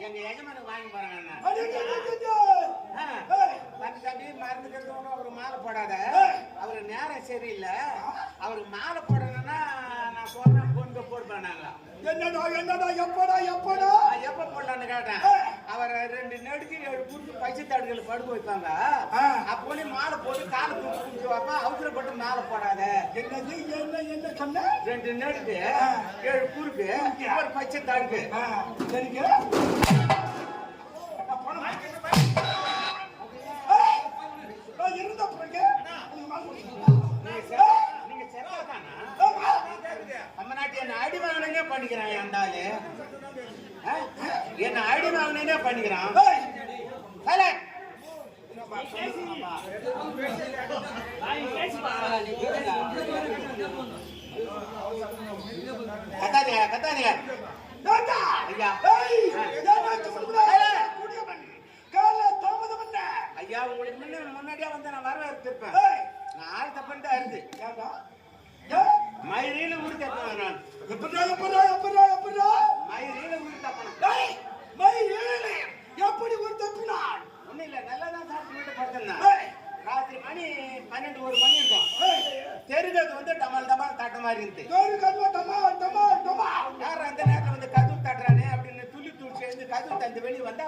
எங்க எஜமானுக்கு வாங்கி போறாங்க. தம்பி மறந்துக்கிறது ஒன்றும் அவரு மாலை போடாத. அவரு நேரம் சரியில்லை. அவருக்கு மாலை போடணும்னா நான் சொல்றேன் கொண்டு போடுப்பானாங்களா? என்னடா என்னடா எப்படா எப்படா எப்ப போடலான்னு கேட்டேன். அவரை 2 நெடுக்கு 7 குறுக்கு பச்சை தாடுகளை படுக்க வைப்பாங்க. அப்போ மாலை போட்டு காலை குடிச்சு வைப்பா. அவசரப்பட்டு மாலை போடாத. என்னது என்ன என்ன சொன்ன? 2 நெடுக்கு 7 குறுக்கு ஒரு பச்சை தாடுக்கு சரிங்க. நீங்க செத்தாதானா? நம்ம நாட்டு என்ன அடி வாங்கினே பண்ணிக்கிறான். அந்த ஆளு என்ன அடி வாங்கினே பண்ணிக்கிறான். கத்தாதீங்க கத்தாதீங்க ஐயா. உங்களுக்கு முன்னாடியே வந்து நான் வரவேற்பிருப்பேன். நான் ஆள் தப்பன் தான் இருந்து மயிரில ஊர் தப்பேன். நான் மயிரில ஊர் தப்பேன். எப்படி ஊர் தப்பினான்? ஒன்னும் இல்ல, நல்லாதான் சாப்பிட்டு படுத்தேன். ராத்திரி மணி 12 1 மணி இருக்கும். தெரிஞ்சது வந்து டமால் டமால் தட்ட மாதிரி இருந்து யாரும் அந்த நேரத்துல வந்து கதவு தட்டுறானே அப்படின்னு துள்ளி தூள் சேர்ந்து கதவு தந்து வெளியே வந்தா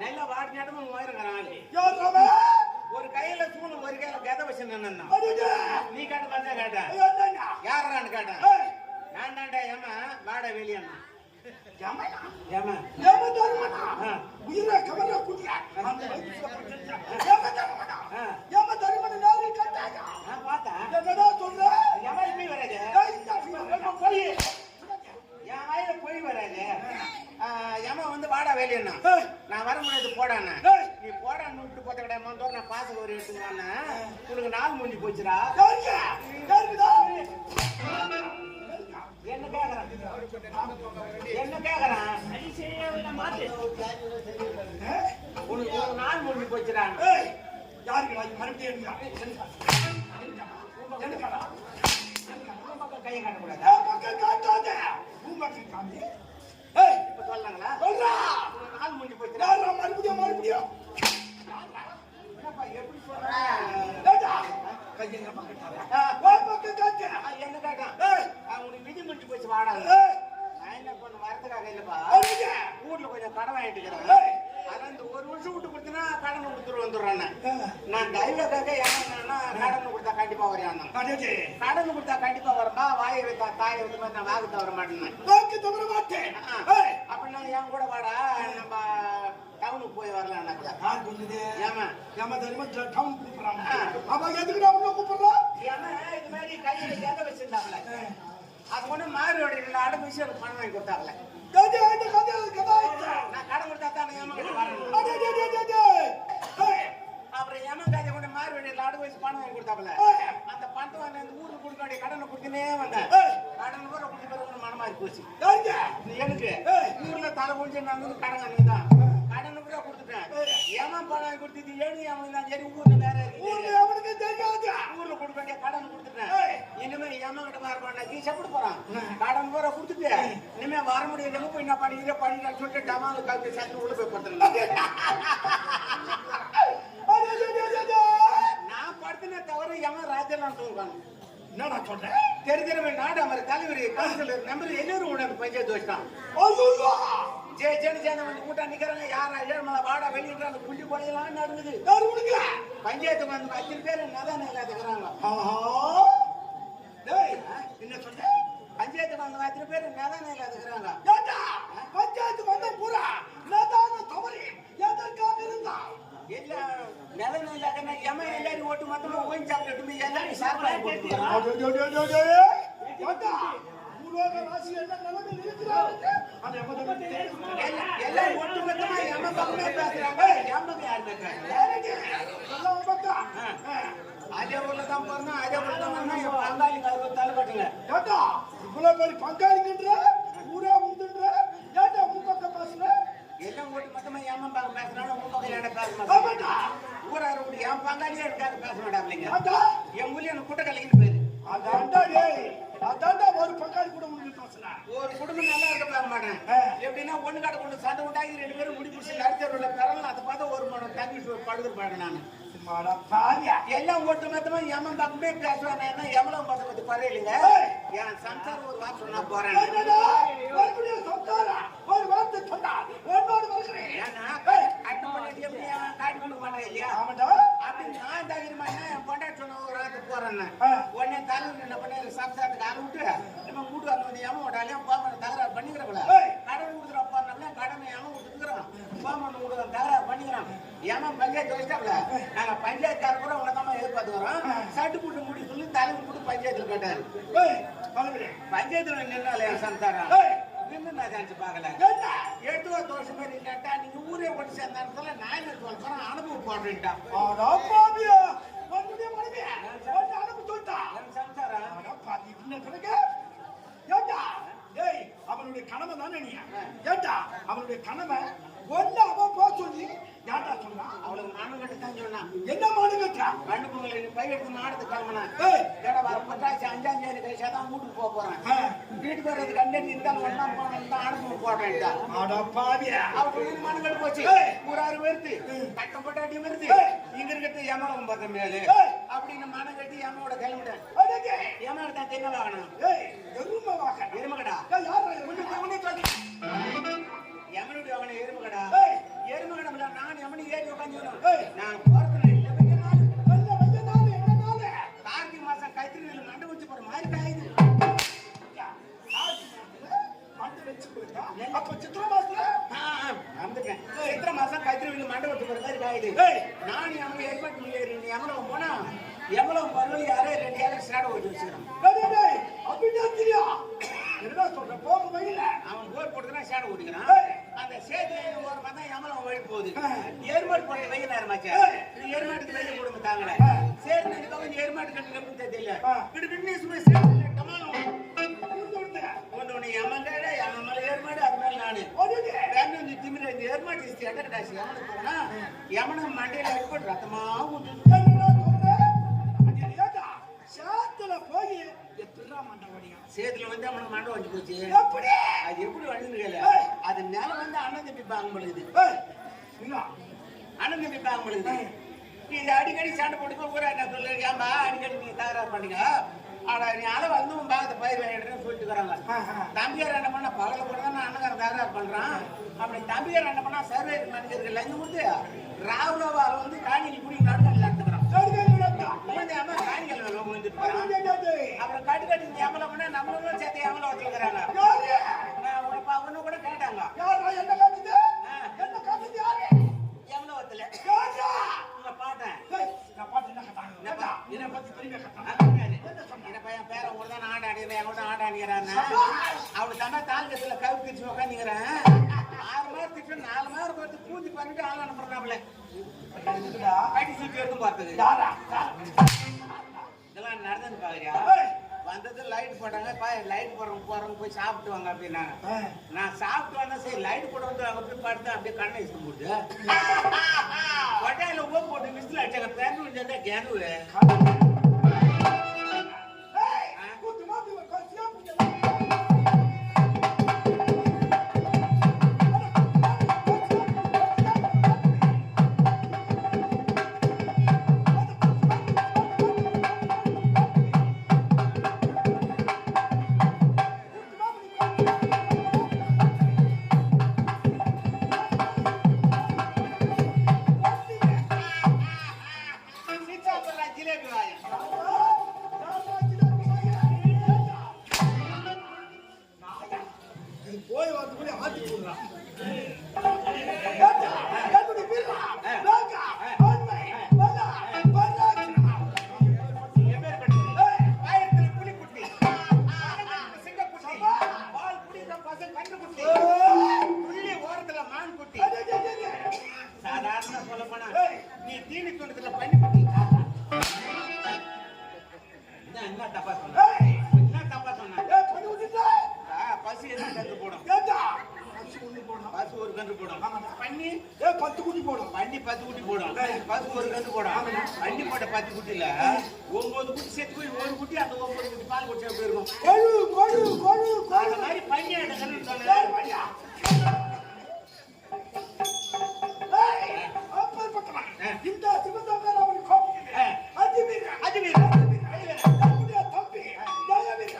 நல்லா வாடி நேரமும் போயிருக்கிறான். ஒரு கையில தூணு ஒரு கையில கதை வச்சு நின்னா. நீ கேட்ட மாதிரி கேட்டேன். யாரான்னு கேட்டேன். நான் தாண்டா ஏமா வாட வெளியண்ணா. போய் வராது. ஏமா வந்து வாடா வேலையண்ணா. நான் வர முடியாது போடாண்ணா. நீ போடான்னு விட்டு போத்த கிடையாது. நான் பாச ஒரு எடுத்துக்கான உனக்கு நாள் முடிஞ்சு போச்சுடா. என்ன கேக்குறான் என்ன கேக்குறான்? உனக்கு ஒரு நாள் முடிஞ்சு போச்சுடா. யாருக்கு மறுபடியும் கையை காட்டக்கூடாது. இப்ப சொல்லாங்களா? நாள் முடிஞ்சு போச்சுடா. மறுபடியும் எப்படி சொல்ற? என்ன கேட்டான்? உனக்கு விதி முடிஞ்சு போச்சு வாடா. நான் என்ன பண்ண வரதுக்காக இல்லப்பா. ஊர்ல கொஞ்சம் கடன் வாங்கிட்டு இருக்கிறேன். அதான் இந்த 1 வருஷம் விட்டு கொடுத்தனா கடன் கொடுத்துட்டு வந்துடுறேன். நான் தைவக்காக ஏன்னா கடன் கொடுத்தா கண்டிப்பா வரையான். கடன் கொடுத்தா கண்டிப்பா வரமா. வாயை வைத்தா தாயை வைத்த மாதிரி நான் வாக்கு தவற மாட்டேன். அப்படின்னா என் கூட வாடா நம்ம டவுனுக்கு போய் வரலாம். இது மாதிரி கையில கேத வச்சிருந்தாங்களே அது ஒண்ணு மாறி ஓடில அடகு விஷயம் பணம் வாங்கி கொடுத்தாங்களே. நான் கடன் கொடுத்தா தான் அப்புறம் ஏமாக்காத கொண்டு மாறி ஓடில அடகு வச்சு பணம் வாங்கி கொடுத்தாங்களே. அந்த பணத்தை வாங்க இந்த ஊருக்கு கொடுக்க வேண்டிய கடனை கொடுத்துனே வந்தேன். கடன் கூட கொடுத்து பிறகு மனமாறி போச்சு. எனக்கு ஊர்ல தலை குடிச்சு நான் வந்து கடன் வாங்கிதான் கடன் கூட கொடுத்துட்டேன். ஏமா பணம் கொடுத்தது ஏழு அவனுக்கு சரி ஊர்ல வேற அவனுக்கு தெரியாது. ஊர்ல கொடுக்க வேண்டிய கடன் கொடுத்துட்டேன். இனிமே ஏமா கிட்ட மாறி சாப்பிட போறான். கடன் பூரா கொடுத்துட்டு இனிமே வர முடியாது. போய் நான் பண்ணிக்கிறேன் சொல்லிட்டு டமால் கல்வி சேர்த்து உள்ள போய் படுத்துறேன். நான் படுத்தின தவிர ஏமா ராஜெல்லாம் தூங்கணும். என்னடா சொல்றேன்? தெரிஞ்ச நாடு அவர் தலைவர் கவுன்சிலர் நம்பர் எல்லாரும் உடனே பஞ்சாயத்து வச்சிட்டான். வந்து கூட்டா நிக்கிறாங்க. யாரா ஏழ்மலை வாடா வெளியிட்டு அந்த புள்ளி கொலையெல்லாம் நடக்குது. பஞ்சாயத்துக்கு வந்து 10 பேர் நதான் இல்லாதுக்கிறாங்க. என்ன சொல்ற? பஞ்சாயத்துக்கு வந்து 10 பேர் நதான் இல்லாதுக்கிறாங்க. பஞ்சாயத்துக்கு வந்த பூரா நதான தவறி எதற்காக இருந்தா இல்ல நிலம் இல்லாதன்னா எம எல்லாரும் ஓட்டு மொத்தமா ஓய்வு சாப்பிட்டு எல்லாரும் சாப்பிட போட்டு ராசி என்ன நிலைமையில் இருக்கிறார்? எல்லாம் ஒட்டு மொத்தமா எம பக்கமே பேசுறாங்க. எமக்கு யார் பேசுறாங்க? அதே ஊர்ல தான் போறோம். அதே ஊர்ல தான் பங்காளி தலை கட்டுங்க. இவ்வளவு பேர் பங்காளிங்கன்ற ஊரே உண்டுன்ற ஏட்டா உன் பக்கம் பேசுற? எல்லாம் ஓட்டு மொத்தமா ஏமா பேசுறாங்க. உங்க பக்கம் என்ன பேச மாட்டாங்க. ஊரார ஊடி என் பங்காளியே இருக்காது பேச மாட்டாங்க. என் ஊர்ல எனக்கு கூட்ட கலைக்குன்னு பேரு. அதாண்டா ஒரு பங்காளி கூட உங்களுக்கு பேசுறேன். ஒரு குடும்பம் நல்லா இருக்க மாட்டேன் எப்படின்னா ஒண்ணு கடை கொண்டு சண்டை உண்டாகி 2 பேரும் முடி பிடிச்சி அடிச்சவர்கள பெறலாம் அதை பார்த்து ஒரு மணி தங்கி படுத்துட்டு போயிட்டேன் நான் எல்லாம் ஒட்டு மொத்தமா எமன் பக்கமே பேசுவாங்க என்ன எவ்வளவு பத்தி பரவாயில்லைங்க என் சம்சாரம் ஒரு வார்த்தை சொன்னா போறேன் ஒரு வார்த்தை சொன்னா ஏன்னா அட்டு பண்ணி எப்படி காட்டி கொடுக்க மாட்டேன் இல்லையா அப்படி நான் தைரியமா என் பொண்டாட்டி சொன்ன ஒரு வார்த்தை போறேன் உடனே தலைவர் என்ன பண்ண சம்சாரத்துக்கு ஆள் விட்டு நம்ம கூட்டு வந்து ஏமா விட்டாலையும் போமன் தகராறு பண்ணிக்கிறப்பல கடன் கொடுக்குறோம் போறோம்னா கடனை ஏமா விட்டுக்கிறோம் போமன் கொடுக்குறோம் தகராறு பண்ணிக்கிறோம் ஏமா பஞ்சாயத்து வச்சிட்டாப்ல நாங்க பஞ்சாயத்து கூட உனதாம எதிர்பார்த்து வரோம் சட்டு கூட்டு முடி சொல்லி தலைவர் கூட்டு பஞ்சாயத்துல கேட்டாரு பஞ்சாயத்துல நின்னால என் சம்சாரம் நின்று நான் நினைச்சு பாக்கல 8 வருஷம் மாதிரி கேட்டா நீங்க ஊரே போட்டு சேர்ந்தாருல நான் என்ன சொல்றேன் அனுபவம் போடுறேன்ட்டான் அவனுடைய கனவை தானே நீ ஏட்டா அவனுடைய கனவை ஒன்னு அவன் போக சொல்லி ஏட்டா சொன்னா அவளுக்கு மானு கட்டு தான் சொன்னான் என்ன மானு கட்டா கண்ணு பொங்கலை பை எடுத்து நாடத்துக்கு கிளம்புனா வர பட்டாச்சு 5ஆம் தேதி கழிச்சா தான் வீட்டுக்கு போக போறேன் வீட்டுக்கு வர்றது கண்டே இருந்தாலும் ஒன்னா போனோம் தான் அனுப்பி போடுறேன்டா அவருக்கு மானு கட்டு போச்சு ஊராறு வருது கட்டம் பட்டாட்டி வருது இங்க இருக்கிறது ஏமாளம் பார்த்த மேலு அப்படின்னு மனம் கட்டி ஏமாவோட கிளம்பிட்டேன் ஏமாடு தான் தென்ன வாகனம் எருமகடா எமனுடைய வாகனம் எருமகடா எருமகடா நான் எமனு ஏறி உட்காந்து நான் போறது கார்த்திகை மாசம் கைத்திரி மண்டை வச்சு போற மாதிரி காயுது சித்திரை மாசம் கைத்திரி மண்டை வச்சு போற மாதிரி காயுது நான் எமன் ஏற்பாட்டு ஏறி எமனம் போனா எவ்வளவு பருவம் யாரோ 2 ஏக்கர் ஸ்டார்ட் ஓட்டி வச்சுக்கிறான் அவன் போர் போட்டுனா சேடை ஓட்டிக்கிறான் அந்த சேது ஒரு பார்த்தா எமலம் வழி போகுது ஏர்மாடு போட்டு வெயில் நேரமாச்சு ஏர்மாட்டுக்கு வெயில் கொடுங்க தாங்கல சரி கொஞ்சம் ஏர்மாடு கட்டு எப்படி தெரியல கிட்ட சும்மா சேர்த்து ஒன்று எமங்காடு எமன் மேல ஏர்மாடு அது மேல நானு வேணும் திமிர இந்த ஏர்மாடு எடக்காசி எமனுக்கு போனா எமனம் மண்டையில அடிப்பட்டு ரத்தமா ஊத்து சேத்துல வந்து அவனுக்கு மண்டை வந்து போச்சு அது எப்படி வளர்ந்து அது நிலம் வந்து அண்ணன் தம்பி பாங்க பொழுது அண்ணன் தம்பி பாங்க பொழுது இது அடிக்கடி சண்டை போட்டு ஊரா என்ன சொல்லு ஏன்பா அடிக்கடி நீங்க தகராறு பண்ணீங்க ஆனா நீ அளவு வந்து உன் பாகத்தை பயிர் வேணுன்னு சொல்லிட்டு வராங்க தம்பியார் என்ன பண்ணா பகல கூட தான் அண்ணன் தகராறு பண்றான் அப்படி தம்பியார் என்ன பண்ணா சர்வே மனிதர்கள் லஞ்சம் கொடுத்து ராவுலவா வந்து காணிக்கு குடி நடுவில் நடத்துக்கிறான் அப்புறம் கட்டு கட்டி எமலம் பண்ணா நம்மளும் சேர்த்து எமலம் வச்சுக்கிறாங்க ஒண்ணு கூட கேட்டாங்க எமலவத்துல உங்க பாட்டேன் பையன் பேர கூட தான் ஆடாடிக்கிறேன் என் கூட ஆடாடிக்கிறான்னா அவளுக்கு தம்பா தாழ்கத்துல கவு பிரிச்சு உட்காந்துக்கிறேன் 6 மாதத்துக்கு 4 மாதம் பார்த்து பூஜை பண்ணிட்டு ஆள் அனுப்புறாப்ல கட்டி சீட்டு எடுத்து பார்த்தது இதெல்லாம் நடந்தது பாக்குறியா வந்தது லைட் போட்டாங்க லைட் போறவங்க போய் சாப்பிட்டு வாங்க அப்படின்னாங்க நான் சாப்பிட்டு வந்தேன் சரி லைட் போட வந்து அங்க போய் படுத்து அப்படியே கண்ணை இஷ்டம் போட்டு கொட்டையில உப்பு போட்டு விசில் அடிச்சாங்க பேருந்து வந்தா கேனுவு பசு ஒரு கன்று போடும். பண்ணி 10 குட்டி போடும். பண்ணி 10 குட்டி போடும். பசு ஒரு கன்று போடும். பண்ணி போட்ட 10 குட்டில 9 குட்டி செத்து போய் ஒரு குட்டி அந்த 9 குட்டி பால் குடிச்சா எப்படி இருக்கும்? அந்த மாதிரி பண்ணி அந்த கன்று சொன்னேன். பண்ணியா இந்த சிவசங்கர் அவன் கோபிக்கிறே. அதிவீர நம்முடைய தம்பி ஜெயவீர.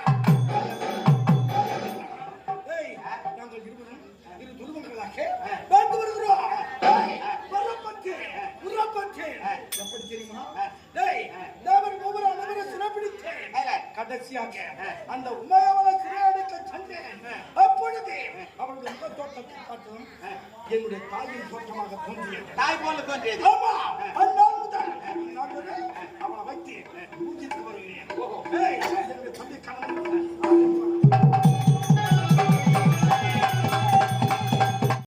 நாங்கள் இரு துருவங்களாக வந்து வருகிறோம். உரப்பட்டு எப்படி தெரியுமா? தேவர் ஒவ்வொரு அனைவரை சிறப்பிடித்தேன். கடைசியாக அந்த உமையவளை சிறையடைக்க சென்றேன். அப்பொழுது அவருடைய முக தோட்டத்தை பார்த்ததும் என்னுடைய தாயின் தோட்டமாக தோன்றியது. தாய் போல தோன்றியது. ஆமா, அண்ணா